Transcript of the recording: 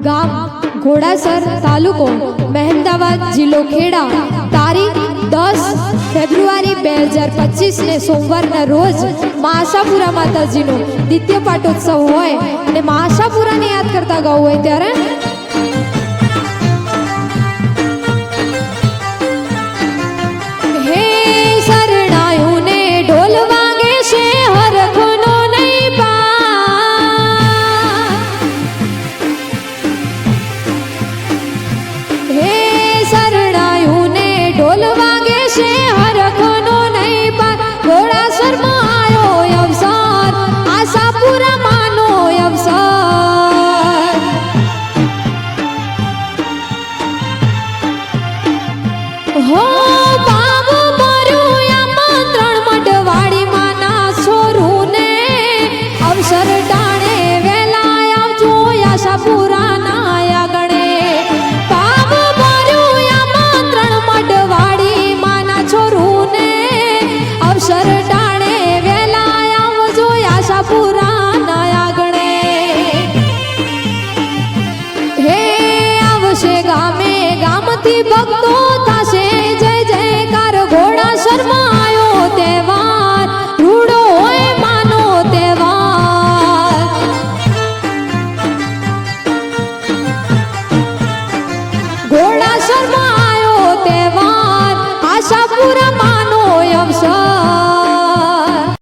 ગામ ઘોડાસર, તાલુકો મહેમદાવાદ, જિલ્લો ખેડા. તારીખ 10 ફેબ્રુઆરી 2025 ને સોમવારના રોજ મા આશાપુરા માતાજીનો દ્વિતીય પાટોત્સવ હોય અને મા આશાપુરાને યાદ કરતા ગાવું હોય ત્યારે